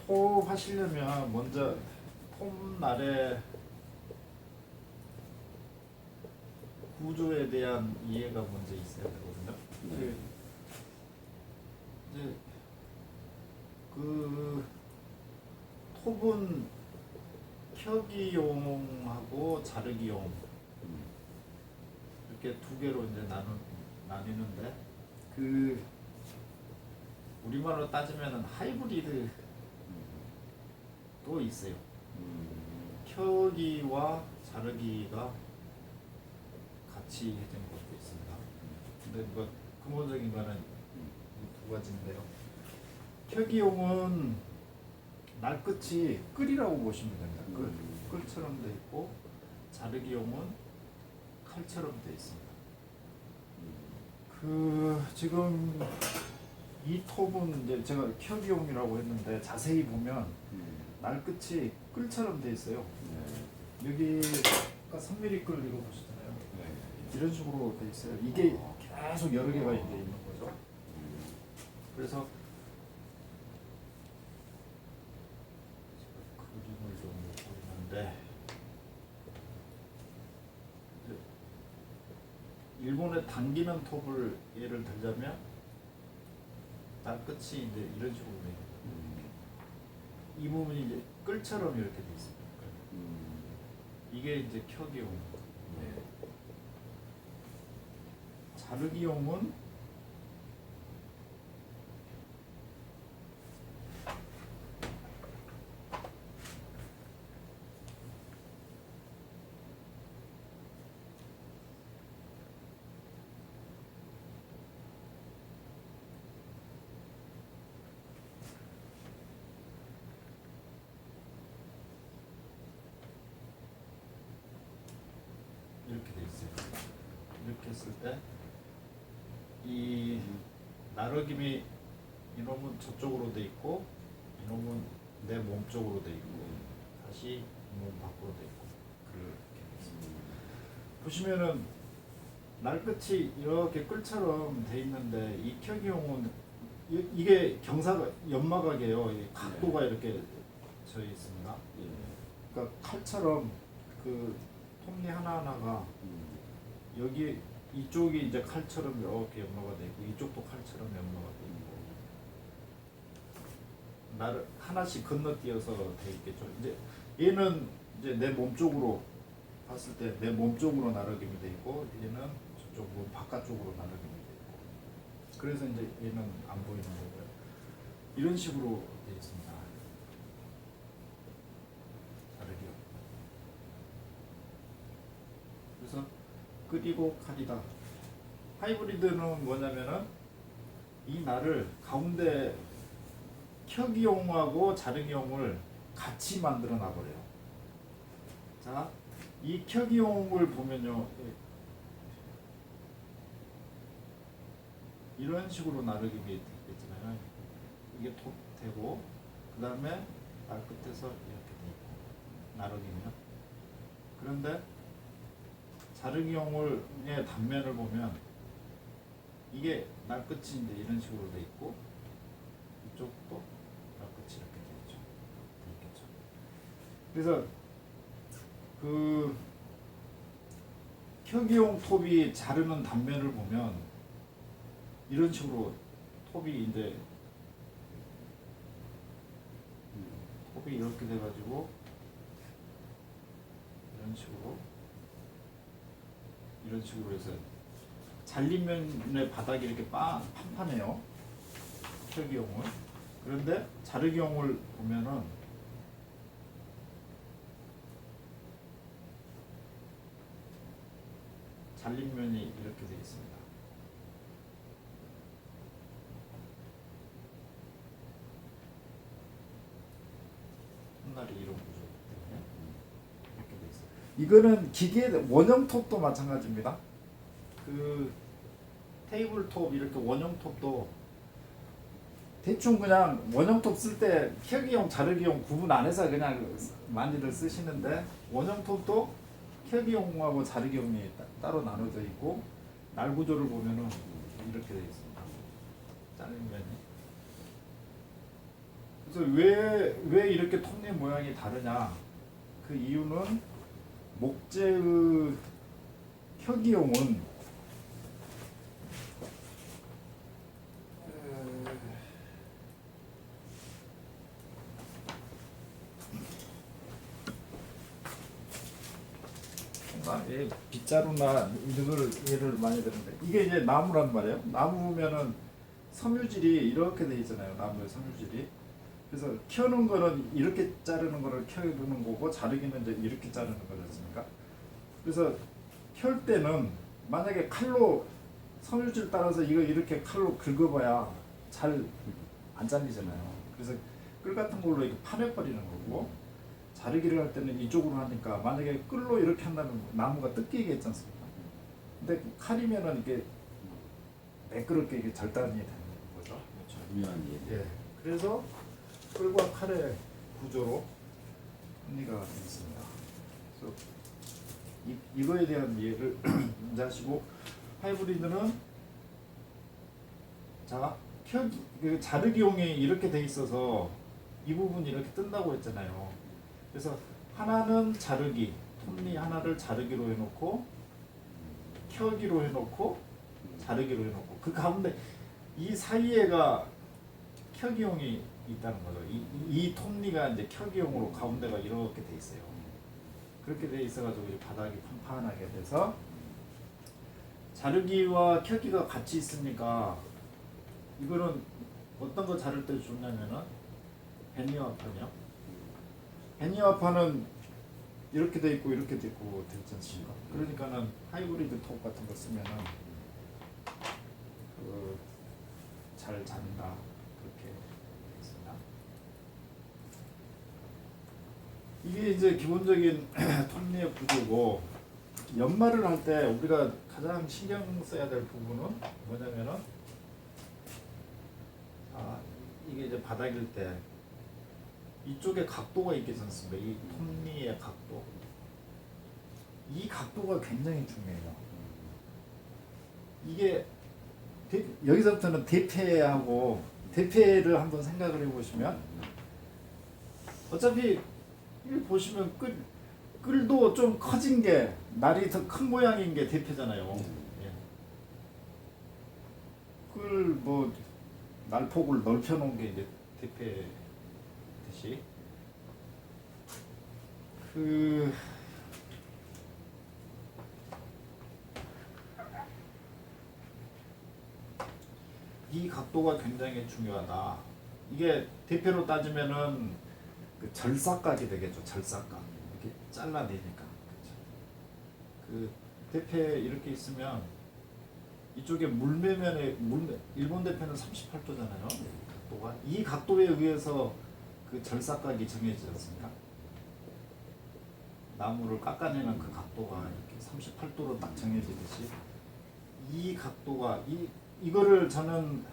톱 하시려면 먼저 톱날의 구조에 대한 이해가 먼저 있어야 되거든요. 네. 이제 그 톱은 켜기용하고 자르기용 이렇게 두 개로 이제 나뉘는데 그 우리말로 따지면은 하이브리드도 있어요. 켜기와 자르기가 같이 해진 것도 있습니다. 근데 뭐 근본적인 거는 이 두 가지인데요. 켜기용은 날 끝이 끌이라고 보시면 됩니다. 끌처럼 돼 있고 자르기용은 칼처럼 돼 있습니다. 그 지금 이 톱은 이제 제가 켜기용이라고 했는데 자세히 보면 날 끝이 끌처럼 돼 있어요. 여기가 3mm 끌 이거 보시잖아요. 이런 식으로 돼 있어요. 이게 계속 여러 개가 이제 있는 거죠. 그래서 그림을 좀 보이는데 일본의 당기는 톱을 예를 들자면 날 끝이 이제 이런 식으로 돼요. 이 부분이 이제 끌처럼 이렇게 돼 있습니다. 이게 이제 켜기용. 자르기용은 이렇게 돼 있어요. 이렇게 했을 때 이 나르김이 이놈은 저쪽으로 돼 있고 이놈은 내 몸 쪽으로 돼 있고 다시 몸 밖으로 돼 있고 그렇게 돼 있습니다. 보시면은 날 끝이 이렇게 끌처럼 돼 있는데 이 켜기용은 이게 경사가 연마각이에요. 이 각도가 이렇게 져 있습니다. 그러니까 칼처럼 그 톱니 하나하나가 여기 이쪽이 이제 칼처럼 이렇게 연마가 되고 이쪽도 칼처럼 연마가 되고 나를 하나씩 건너뛰어서 돼 있겠죠. 이제 얘는 이제 내 몸 쪽으로 봤을 때 내 몸 쪽으로 나르김이 돼 있고 얘는 저쪽 몸 바깥쪽으로 나르김이 돼 있고 그래서 이제 얘는 안 보이는 거고요. 이런 식으로 돼 있습니다. 다르게요. 그래서 끄리고 칼이다. 하이브리드는 뭐냐면은 이 날을 가운데 켜기용하고 자르기용을 같이 만들어 놔버려요. 자, 이 켜기용을 보면요, 이런 식으로 나르김이 있잖아요. 이게 톱 되고 그 다음에 날 끝에서 이렇게 돼 있고 나르기면 그런데 자르기용의 단면을 보면 이게 날 끝이 이제 이런 식으로 돼 있고 이쪽도 날 끝이 이렇게 돼 있죠. 그래서 그 켜기용 톱이 자르는 단면을 보면 이런 식으로 톱이 이제 톱이 이렇게 돼가지고 이런 식으로 해서 잘린 면의 바닥이 이렇게 판판해요. 켜기용은. 그런데 자르기용을 보면은 잘린 면이 이렇게 되어 있습니다. 톱날이 이런 구조이기 때문에 이렇게 되어 있어요. 이거는 기계 원형 톱도 마찬가지입니다. 그 테이블톱 이렇게 원형 톱도 대충 그냥 원형 톱 쓸 때 켜기용, 자르기용 구분 안 해서 그냥 많이들 쓰시는데 원형 톱도 켜기용하고 자르기용이 따로 나눠져 있고 날 구조를 보면은 이렇게 되어 있습니다. 잘린 면이 그래서 왜 이렇게 톱니 모양이 다르냐? 그 이유는 목재의 혁이용은 빗자루나 이런 걸 예를 많이 드는데 이게 이제 나무란 말이에요. 나무 보면은 섬유질이 이렇게 돼 있잖아요. 나무의 섬유질이. 그래서 켜는 거는 이렇게 자르는 거를 켜두는 거고 자르기는 이제 이렇게 자르는 거지 않습니까? 그래서 켤 때는 만약에 칼로 섬유질 따라서 이거 이렇게 칼로 긁어봐야 잘 안 잘리잖아요. 그래서 끌 같은 걸로 이렇게 파내버리는 거고 자르기를 할 때는 이쪽으로 하니까 만약에 끌로 이렇게 한다면 나무가 뜯기겠지 않습니까? 근데 칼이면은 이게 매끄럽게 이게 절단이 되는 거죠. 중요한 예. 예. 그래서 끌과 칼의 구조로 톱니가 되어 있습니다. 그래서 이거에 대한 이해를 먼저 하시고 하이브리드는 자 그 자르기용이 이렇게 돼 있어서 이 부분이 이렇게 뜬다고 했잖아요. 그래서 하나는 자르기, 톱니 하나를 자르기로 해놓고 켜기로 해놓고 자르기로 해놓고 그 가운데 이 사이에가 켜기용이 있다는 거죠. 이 톱니가 이제 켜기용으로 가운데가 이렇게 돼 있어요. 그렇게 돼 있어가지고 이 바닥이 판판하게 돼서 자르기와 켜기가 같이 있으니까 이거는 어떤 거 자를 때 좋냐면은 베니어판이요. 베니어판은 이렇게 돼 있고 이렇게 돼 있고 되지 않습니까? 그러니까는 하이브리드 톱 같은 거 쓰면은 잘 잡는다 그렇게 되어 있습니다. 이게 이제 기본적인 톱니의 구조고 연마를 할 때 우리가 가장 신경 써야 될 부분은 뭐냐면은 이게 이제 바닥일 때 이쪽에 각도가 있겠지 않습니까? 이 톱니의 각도. 이 각도가 굉장히 중요해요. 이게 여기서부터는 대패를 한번 생각을 해보시면 어차피 이 보시면 끌도 좀 커진 게 날이 더 큰 모양인 게 대패잖아요. 예. 끌 뭐 날폭을 넓혀 놓은 게 이제 대패듯이 이 각도가 굉장히 중요하다. 이게 대패로 따지면은 그 절삭각이 되겠죠. 절삭각 이렇게 잘라내니까. 그 대패 이렇게 있으면 이쪽에 일본 대패는 38도잖아요. 각도가 이 각도에 의해서 그 절삭각이 정해지지 않습니까? 나무를 깎아내는 그 각도가 이렇게 38도로 딱 정해지듯이 이 각도가 이거를 저는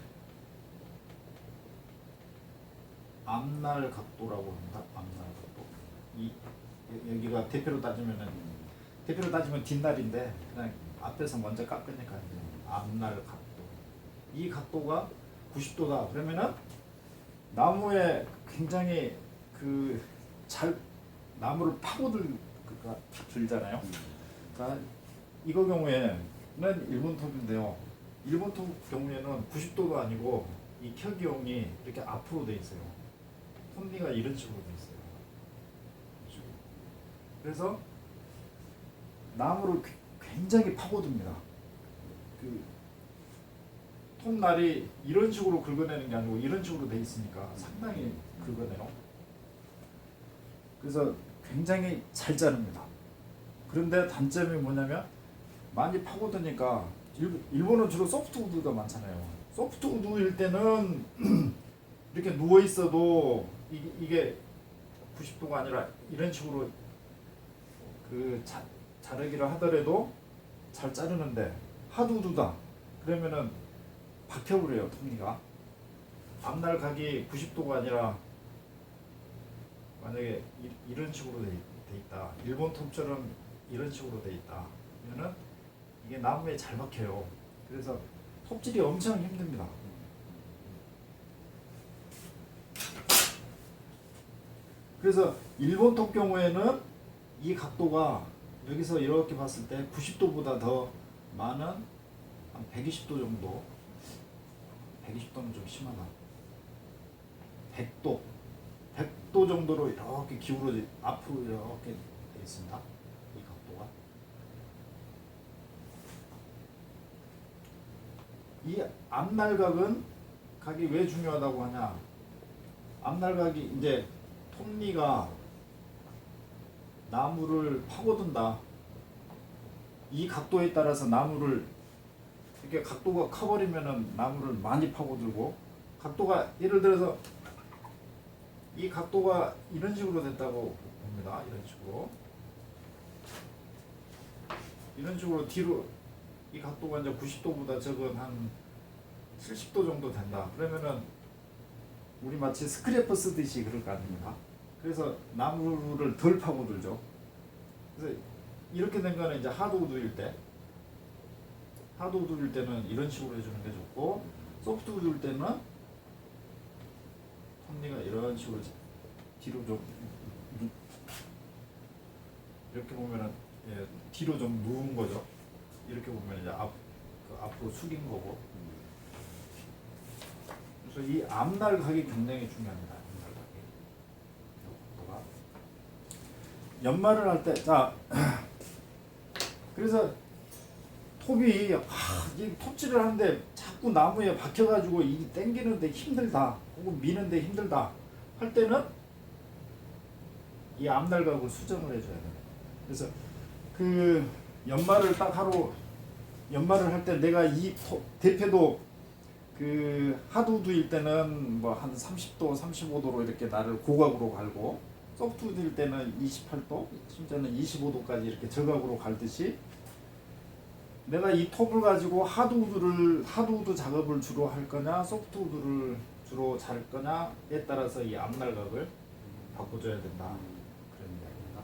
앞날 각도라고 합니다. 앞날 각도. 여기가 대패로 따지면 뒷날인데 그냥 앞에서 먼저 깎으니까 이제 앞날 각도. 이 각도가 90도다. 그러면은 나무에 굉장히 나무를 들잖아요. 자, 이거 경우에는 일본 톱인데요. 일본 톱 경우에는 90도가 아니고 이 켜기용이 이렇게 앞으로 돼 있어요. 톱니가 이런 식으로 돼 있어요. 그래서 나무를 굉장히 파고듭니다. 톱날이 이런 식으로 긁어내는 게 아니고 이런 식으로 돼 있으니까 상당히 긁어내요. 그래서 굉장히 잘 자릅니다. 그런데 단점이 뭐냐면 많이 파고드니까 일본은 주로 소프트우드가 많잖아요. 소프트우드일 때는 이렇게 누워 있어도 이게 90도가 아니라 이런 식으로 자르기를 하더라도 잘 자르는데 하드우드다 그러면은 박혀버려요. 톱니가 앞날 각이 90도가 아니라 만약에 이런 식으로 돼 있다. 일본 톱처럼 이런 식으로 돼 있다. 그러면은 이게 나무에 잘 박혀요. 그래서 톱질이 엄청 힘듭니다. 그래서 일본 톱 경우에는 이 각도가 여기서 이렇게 봤을 때 90도보다 더 많은 한 120도 정도, 120도는 좀 심하다. 100도, 100도 정도로 이렇게 기울어져 앞으로 이렇게 되어 있습니다. 이 각도가. 이 앞날각은 각이 왜 중요하다고 하냐? 앞날각이 이제 톱니가 나무를 파고든다. 이 각도에 따라서 나무를 이렇게 각도가 커버리면은 나무를 많이 파고들고, 각도가 예를 들어서 이 각도가 이런 식으로 됐다고 봅니다. 이런 식으로 뒤로 이 각도가 이제 90도보다 적은 한 70도 정도 된다. 그러면은 우리 마치 스크래퍼 쓰듯이 그럴 거 아닙니까? 그래서 나무를 덜 파고들죠. 그래서 이렇게 된 거는 이제 하드우드일 때는 이런 식으로 해주는 게 좋고, 소프트우드일 때는 톱니가 이런 식으로 뒤로 좀 이렇게 보면은 뒤로 좀 누운 거죠. 이렇게 보면 이제 앞으로 숙인 거고. 그래서 이 앞날각이 굉장히 중요합니다. 연말을 할 때, 자, 그래서 톱이 이 톱질을 하는데 자꾸 나무에 박혀가지고 이 당기는데 힘들다, 혹은 미는데 힘들다 할 때는 이 앞날각을 수정을 해줘야 돼요. 그래서 그 연말을 딱 연말을 할 때 내가 이 대패도 그 하드우드일 때는 뭐 한 30도, 35도로 이렇게 나를 고각으로 갈고, 소프트우드일 때는 28도, 심지어는 25도까지 이렇게 저각으로 갈듯이, 내가 이 톱을 가지고 하드우드 작업을 주로 할 거냐, 소프트우드를 주로 잘 거냐에 따라서 이 앞날각을 바꿔줘야 된다. 그런 이야기입니다.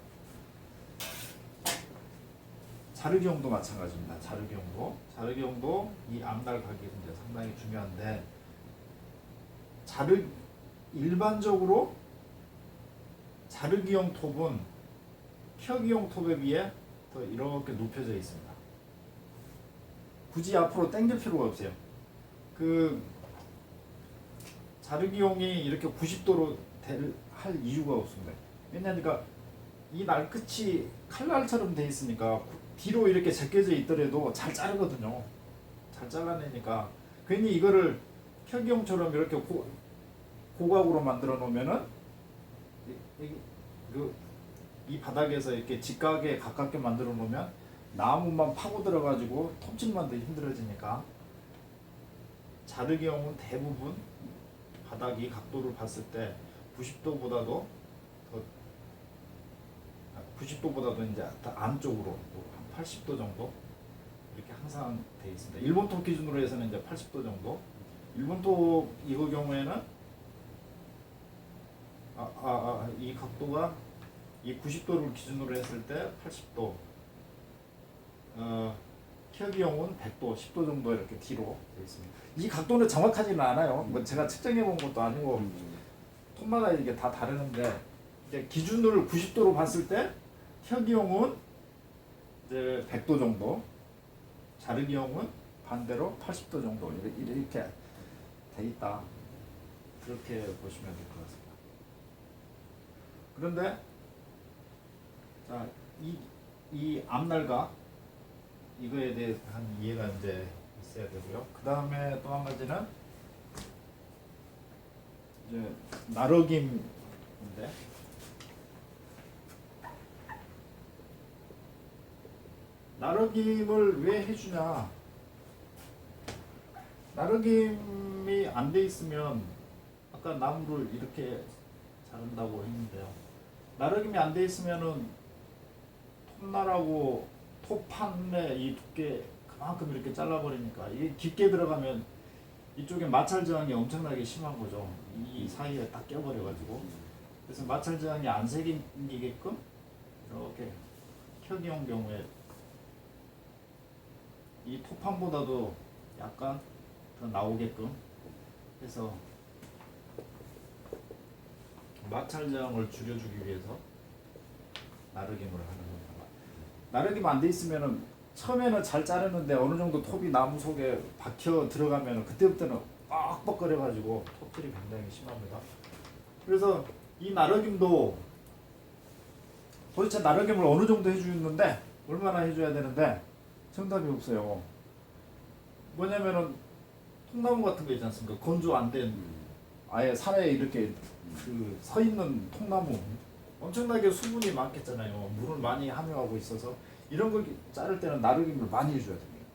자르기용도 마찬가지입니다. 자르기용도 이 앞날각이 이제 상당히 중요한데, 일반적으로 자르기용 톱은 켜기용 톱에 비해 더 이렇게 눕혀져 있습니다. 굳이 앞으로 당길 필요가 없어요. 그 자르기용이 이렇게 90도로 할 이유가 없습니다. 왜냐하니까 이 날끝이 칼날처럼 돼 있으니까 뒤로 이렇게 제껴져 있더라도 잘 자르거든요. 잘 잘라내니까. 괜히 이거를 켜기용처럼 이렇게 고각으로 만들어 놓으면은 이 바닥에서 이렇게 직각에 가깝게 만들어 놓으면 나무만 파고 들어가지고 톱질만 더 힘들어지니까, 자르기용은 대부분 바닥이 각도를 봤을 때 90도보다도 이제 안쪽으로 한 80도 정도 이렇게 항상 돼 있습니다. 일본 톱 기준으로 해서는 이제 80도 정도. 일본 톱 이거 경우에는 이 각도가 이 90도를 기준으로 했을 때 80도, 켜기용은 100도, 10도 정도 이렇게 뒤로 되어 있습니다. 이 각도는 정확하지는 않아요. 뭐 제가 측정해 본 것도 아니고 톱마다 이게 다 다르는데, 이제 기준을 90도로 봤을 때 켜기용은 이제 100도 정도, 자르기용은 반대로 80도 정도 이렇게 돼 있다. 그렇게 보시면 될 것 같습니다. 그런데 자, 이 앞날각 이거에 대한 이해가 이제 있어야 되고요. 그 다음에 또 한 가지는 이제 나러김인데, 나러김을 왜 해주냐? 나러김이 안 돼 있으면 아까 나무를 이렇게 자른다고 했는데요. 나러김이 안 돼 있으면은 톱날하고 톱판의 이 두께 그만큼 이렇게 잘라버리니까 이게 깊게 들어가면 이쪽에 마찰 저항이 엄청나게 심한 거죠. 이 사이에 딱 껴버려가지고. 그래서 마찰 저항이 안 생기게끔 이렇게 켜기용 경우에 이 톱판보다도 약간 더 나오게끔 해서 마찰력을 줄여주기 위해서 나르김을 하는 겁니다. 나르김 안 돼 있으면은 처음에는 잘 자르는데 어느 정도 톱이 나무 속에 박혀 들어가면은 그때부터는 뻑뻑거려가지고 톱질이 굉장히 심합니다. 그래서 이 나르김도 도대체 나르김을 어느 정도 해주는데 얼마나 해줘야 되는데 정답이 없어요. 뭐냐면은 통나무 같은 거 있지 않습니까? 건조 안 된 아예 산에 이렇게 그 서 있는 통나무 엄청나게 수분이 많겠잖아요. 물을 많이 함유하고 있어서 이런 걸 자를 때는 나르김을 많이 해줘야 됩니다.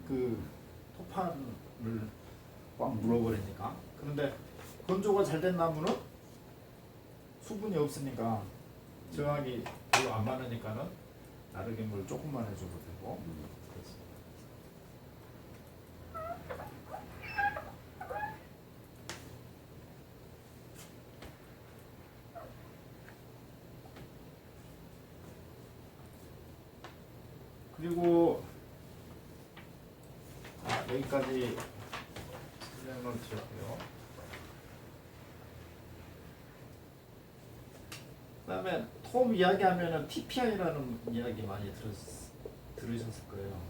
그 토판을 꽉 물어버리니까. 그런데 건조가 잘 된 나무는 수분이 없으니까 저항이 별로 안 많으니까는 나르김을 조금만 해줘도 되고 그렇습니다. 그리고 여기까지 설명을 드렸고요. 그다음에 톱 이야기하면은 TPI라는 이야기 많이 들으셨을 거예요.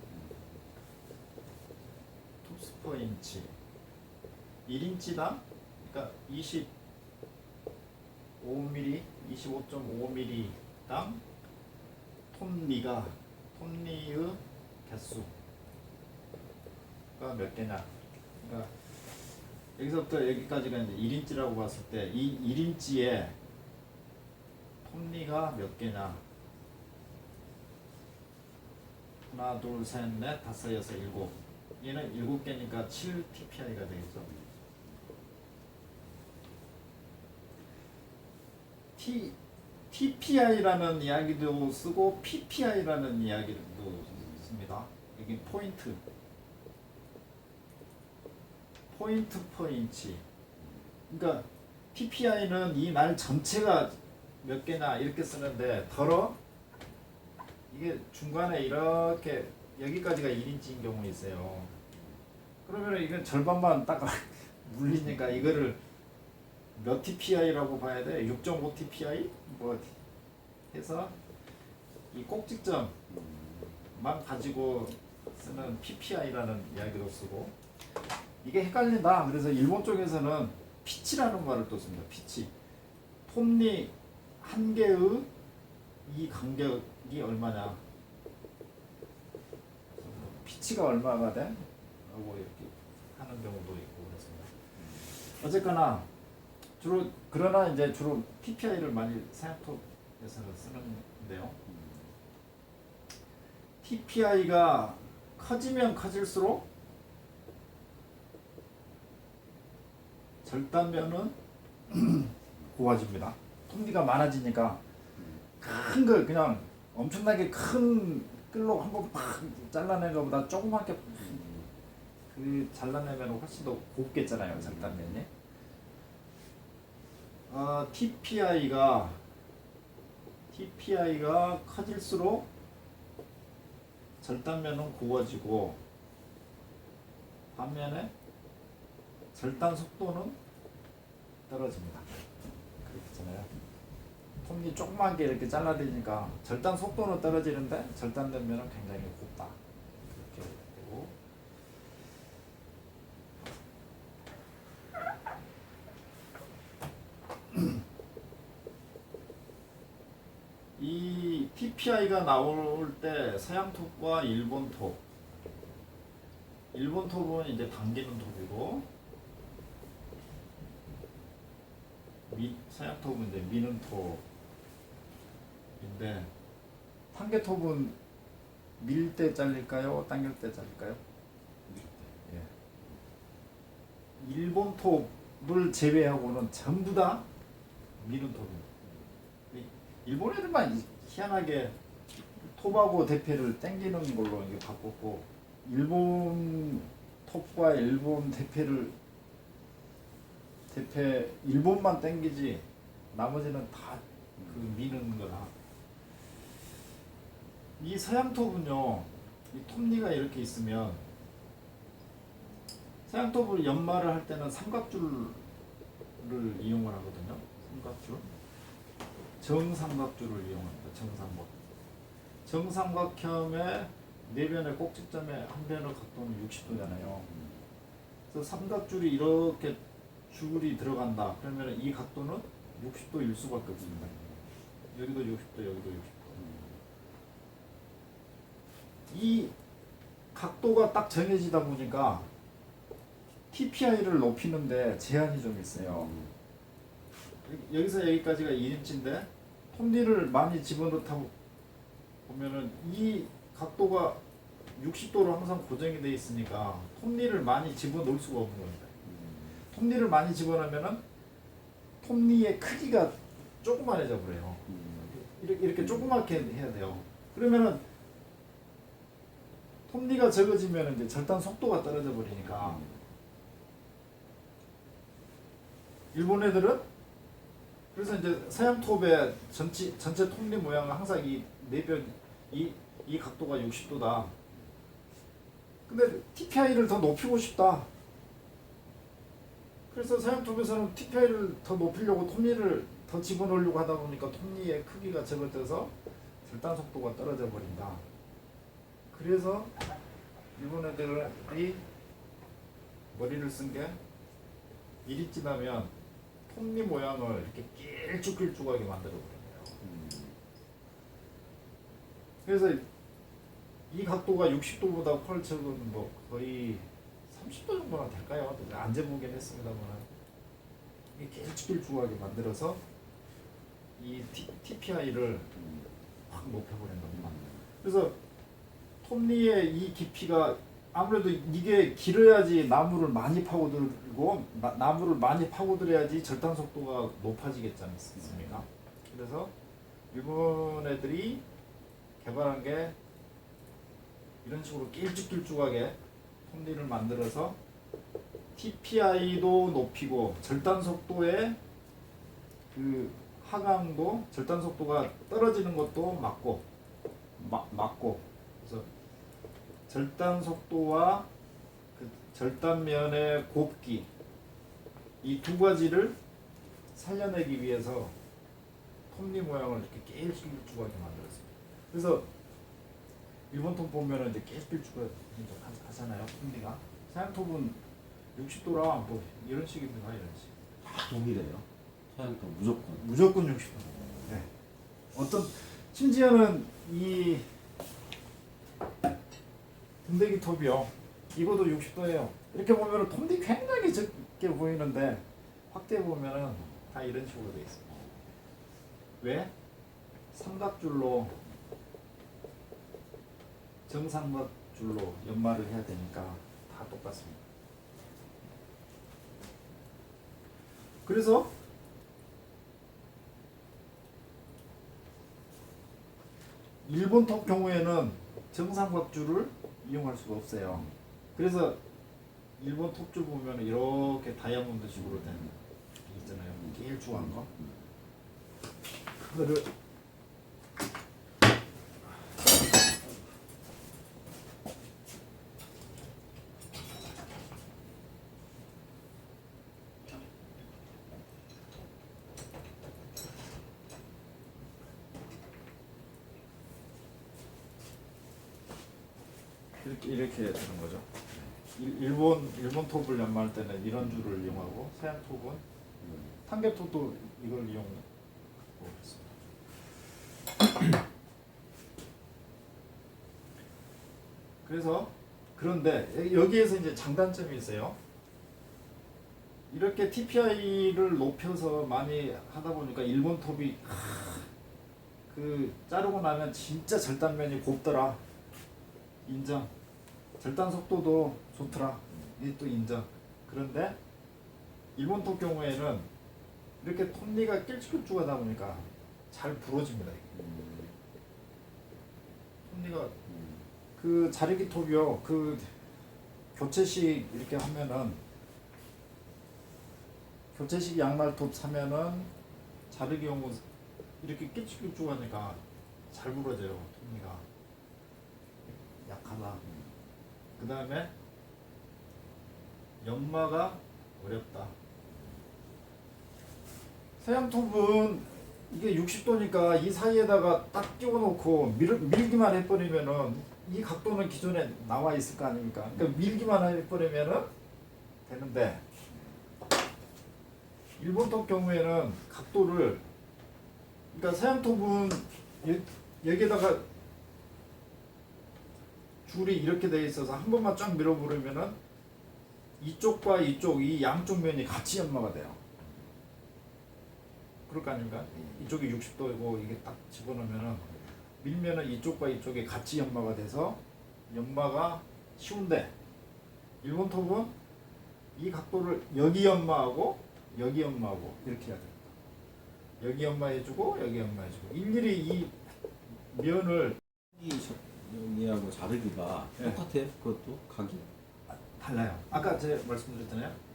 톱스 퍼 인치 1인치당 그러니까 25mm, 25.5mm당 톱니의 개수가 몇 개냐. 그러니까 여기서부터 여기까지가 이제 1인치라고 봤을 때 이 1인치에 톱니가 몇 개냐. 하나, 둘, 셋, 넷, 다섯, 여섯, 일곱. 얘는 7개니까 7 TPI가 되겠죠. TPI라는 이야기도 쓰고 PPI라는 이야기도 씁니다. 여기 포인트 퍼 인치. 그러니까 TPI는 이 날 전체가 몇 개냐 이렇게 쓰는데 덜어 이게 중간에 이렇게 여기까지가 1인치인 경우 있어요. 그러면 이건 절반만 딱 물리니까 이거를 몇 TPI라고 봐야 돼? 6.5 TPI? 뭐 해서 이 꼭지점만 가지고 쓰는 PPI라는 이야기도 쓰고 이게 헷갈린다. 그래서 일본 쪽에서는 피치라는 말을 또 씁니다. 피치. 톱니 한 개의 이 간격이 얼마냐. 피치가 얼마가 돼? 라고 이렇게 하는 경우도 있고 그렇습니다. 어쨌거나 그러나 이제 주로 TPI를 많이 사양톱에서는 쓰는데요. TPI가 커지면 커질수록 절단면은 고와집니다. 톱니가 많아지니까 큰 걸 그냥 엄청나게 큰 끌로 한번 팍 잘라낸 것보다 조그맣게 그 잘라내면 훨씬 더 곱겠잖아요. 절단면이. TPI가 커질수록 절단면은 고워지고 반면에 절단 속도는 떨어집니다. 그렇잖아요. 톱니 조그맣게 이렇게 잘라내니까 절단 속도는 떨어지는데 절단된 면은 굉장히 곱다. 그렇게 되고 이 TPI가 나올 때 서양톱과 일본톱. 일본톱은 이제 당기는 톱이고 서양톱은 이제 미는 톱인데 판개톱은 밀 때 잘릴까요? 당길 때 잘릴까요? 예. 일본 톱을 제외하고는 전부 다 미는 톱입니다. 일본 애들만 희한하게 톱하고 대패를 당기는 걸로 이게 바꿨고 일본 톱과 일본 대패 일본만 당기지 나머지는 다 그 미는 거라. 이 서양톱은요, 이 톱니가 이렇게 있으면 서양톱을 연마를 할 때는 삼각줄을 이용을 하거든요. 삼각줄? 정삼각줄을 이용합니다. 정삼각형의 네 변의 꼭지점의 한 변의 각도는 60도잖아요. 그래서 삼각줄이 이렇게 줄이 들어간다. 그러면 이 각도는 60도일 수밖에 없습니다. 여기도 60도, 여기도 60도. 이 각도가 딱 정해지다 보니까 TPI를 높이는데 제한이 좀 있어요. 여기서 여기까지가 1인치인데 톱니를 많이 집어넣다 보면은 이 각도가 60도로 항상 고정이 되어 있으니까 톱니를 많이 집어넣을 수가 없는 겁니다. 톱니를 많이 집어넣으면은 톱니의 크기가 조그만해져 버려요. 이렇게 조그맣게 해야 돼요. 그러면은 톱니가 적어지면 이제 절단 속도가 떨어져 버리니까 일본 애들은 그래서 이제 서양 톱의 전체 톱니 모양은 항상 이 내변 이 각도가 60도다. 근데 TPI를 더 높이고 싶다. 그래서 서양 톱에서는 TPI를 더 높이려고 톱니를 더 집어넣으려고 하다 보니까 톱니의 크기가 적어져서 절단 속도가 떨어져 버린다. 그래서 일본 애들이 머리를 쓴 게 일이 지나면 톱니 모양을 이렇게 길쭉길쭉하게 만들어 버려요. 그래서 이 각도가 60도보다 훨 적은 뭐 거의 30도 정도나 될까요? 안 재보긴 했습니다만 이게 길쭉길쭉하게 만들어서 이 TPI를 확 높여버린 겁니다. 그래서 톱니의 이 깊이가 아무래도 이게 길어야지 나무를 많이 파고들고 나무를 많이 파고들어야지 절단 속도가 높아지겠지 않습니까? 그래서 일본 애들이 개발한 게 이런 식으로 길쭉길쭉하게 톱니를 만들어서 TPI도 높이고 절단 속도의 그 하강도 절단 속도가 떨어지는 것도 막고 그래서 절단 속도와 그 절단면의 곱기 이 두 가지를 살려내기 위해서 톱니 모양을 이렇게 길쭉길쭉하게 만들었습니다. 그래서 일본 톱 보면은 이제 길쭉길쭉하게 하잖아요. 톱니가 서양 톱은 60도라 뭐 이런 식입니다. 이런 식. 다 동일해요. 서양 톱 무조건 60도. 네. 어떤 심지어는 이 등대기 톱이요. 이것도 60도예요. 이렇게 보면은 톱니 굉장히 적게 보이는데 확대해 보면은 다 이런 식으로 되어 있습니다. 왜? 삼각줄로 정삼각줄로 연마를 해야 되니까 다 똑같습니다. 그래서 일본 톱 경우에는 정삼각줄을 이용할 수가 없어요. 그래서 일본 톱줄 보면 이렇게 다이아몬드식으로 된 있잖아요. 길쭉한 거. 그거를 이렇게 되는 거죠. 일본 톱을 연마할 때는 이런 줄을 이용하고 서양 톱은 탄개 톱도 이걸 이용하고 있습니다. 그래서 그런데 여기에서 이제 장단점이 있어요. 이렇게 TPI를 높여서 많이 하다 보니까 일본 톱이 그 자르고 나면 진짜 절단면이 곱더라. 인정. 절단 속도도 좋더라. 이게 또 인정. 그런데 일본 톱 경우에는 이렇게 톱니가 길쭉길쭉하다 보니까 잘 부러집니다. 톱니가 그 자르기 톱이요. 그 교체식 이렇게 하면은 교체식 양말 톱 사면은 자르기용으로 이렇게 길쭉길쭉하니까 잘 부러져요. 톱니가 약하다. 그 다음에 연마가 어렵다. 서양 톱은 이게 60도니까 이 사이에다가 딱 끼워놓고 밀기만 해버리면은 이 각도는 기존에 나와 있을 거 아닙니까? 그러니까 밀기만 해버리면은 되는데 일본 톱 경우에는 각도를 그러니까 서양 톱은 여기에다가 줄이 이렇게 되어 있어서 한 번만 쫙 밀어버리면은 이쪽과 이쪽 이 양쪽 면이 같이 연마가 돼요. 그럴 거 아닙니까? 이쪽이 60도이고 이게 딱 집어넣으면은 밀면은 이쪽과 이쪽이 같이 연마가 돼서 연마가 쉬운데 일본 톱은 이 각도를 여기 연마하고 여기 연마하고 이렇게 해야 됩니다. 여기 연마해주고 여기 연마해주고 일일이 이 면을 여기하고 자르기가 네. 똑같아요? 그것도 각이? 달라요. 아까 제가 말씀드렸잖아요.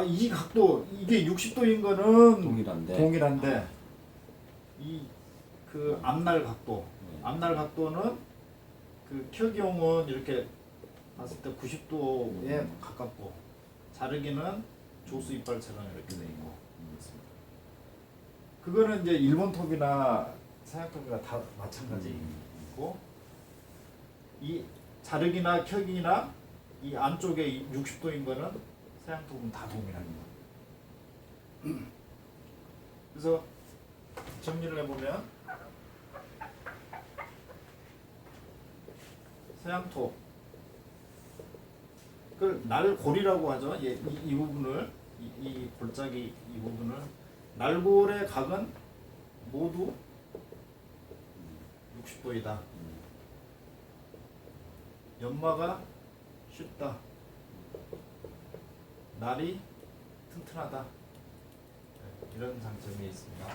이 각도 이게 60도인 거는 동일한데 이 그 앞날 각도 앞날 각도는 그 켜기용은 이렇게 봤을 때 90도에 가깝고 자르기는 조수 이빨처럼 이렇게 돼 있고 그거는 이제 일본 톱이나 서양 톱이나 다 마찬가지고 이 자르기나 켜기나 이 안쪽에 60도인 거는 서양 톱은 다 동일합니다. 그래서 정리를 해보면 서양 톱 그 날골이라고 하죠. 이 부분을 이 골짜기 이 부분을 날골의 각은 모두 60도이다. 연마가 쉽다. 날이 튼튼하다. 이런 장점이 있습니다.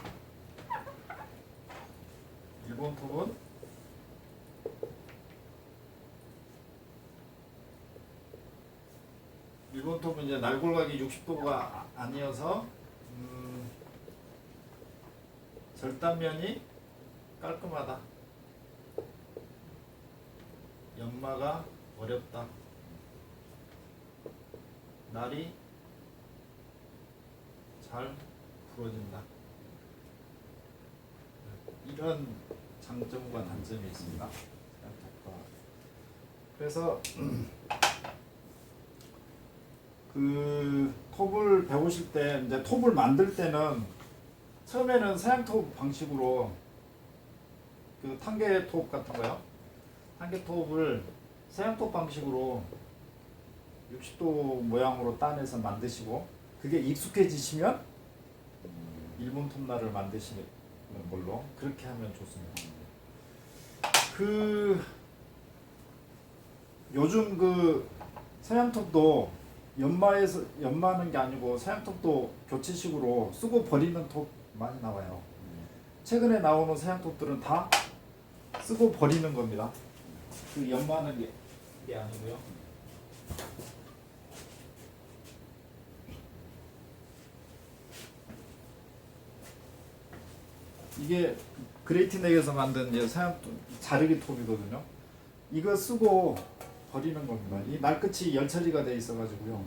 일본 톱은 이제 날골각이 60도가 아니어서 절단면이 깔끔하다. 연마가 어렵다. 날이 잘 부러진다. 이런 장점과 단점이 있습니다. 그래서 그 톱을 배우실 때 이제 톱을 만들 때는 처음에는 서양 톱 방식으로 그 탄개 톱 같은 거요. 탄개 톱을 서양 톱 방식으로 60도 모양으로 따내서 만드시고 그게 익숙해지시면 일본 톱날을 만드시는 걸로 그렇게 하면 좋습니다. 그 요즘 그 서양 톱도 연마하는 게 아니고 서양 톱도 교체식으로 쓰고 버리는 톱 많이 나와요. 최근에 나오는 서양 톱들은 다 쓰고 버리는 겁니다. 그 연마하는 게 아니고요. 이게 그레이트넥에서 만든 이제 서양 자르기 톱이거든요. 이거 쓰고 버리는 겁니다. 이 날끝이 열 처리가 돼 있어가지고요.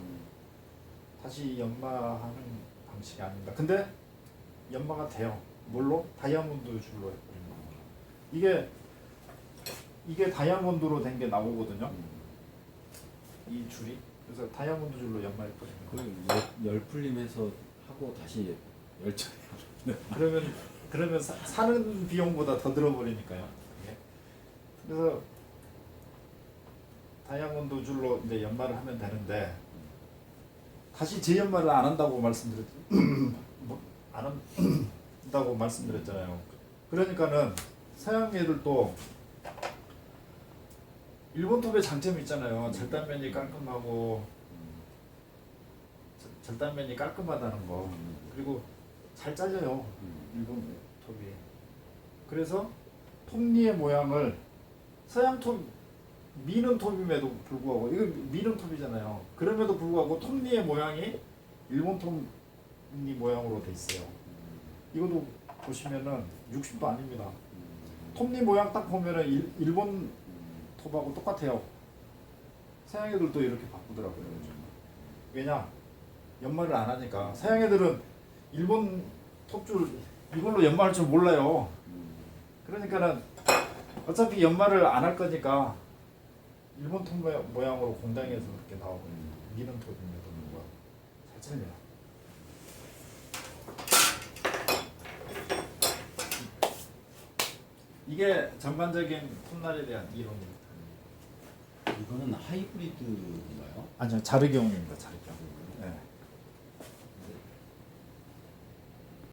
다시 연마하는 방식이 아닙니다. 근데 연마가 돼요. 뭘로? 다이아몬드 줄로 해버립니다. 이게 다이아몬드로 된 게 나오거든요. 이 줄이. 그래서 다이아몬드 줄로 연마해버립니다. 열 풀림해서 하고 다시 열 처리. 그러면 사는 비용보다 더 들어버리니까요. 그래서 다이아몬드 줄로 이제 연마를 하면 되는데 다시 재연마를 안 한다고 안 한다고 말씀드렸잖아요. 그러니까는 서양 애들도 일본 톱의 장점이 있잖아요. 절단면이 깔끔하고 절단면이 깔끔하다는 거. 그리고 잘 잘려요. 일본 톱이. 그래서 톱니의 모양을 서양 톱 미는 톱임에도 불구하고 이거 미는 톱이잖아요. 그럼에도 불구하고 톱니의 모양이 일본 톱니 모양으로 돼 있어요. 이것도 보시면은 60도 아닙니다. 톱니 모양 딱 보면은 일본 톱하고 똑같아요. 서양 애들도 이렇게 바꾸더라고요. 왜냐? 연마를 안 하니까. 서양 애들은 일본 톱줄 이걸로 연마할 줄 몰라요. 그러니까는 어차피 연마를 안 할 거니까 일본 톱 모양으로 공장에서 그렇게 나오고 미는 톱입니다. 뭐야? 잘 잘려. 이게 전반적인 톱날에 대한 이론입니다. 이거는 하이브리드인가요? 아니요, 자르경입니다. 자르경. 네.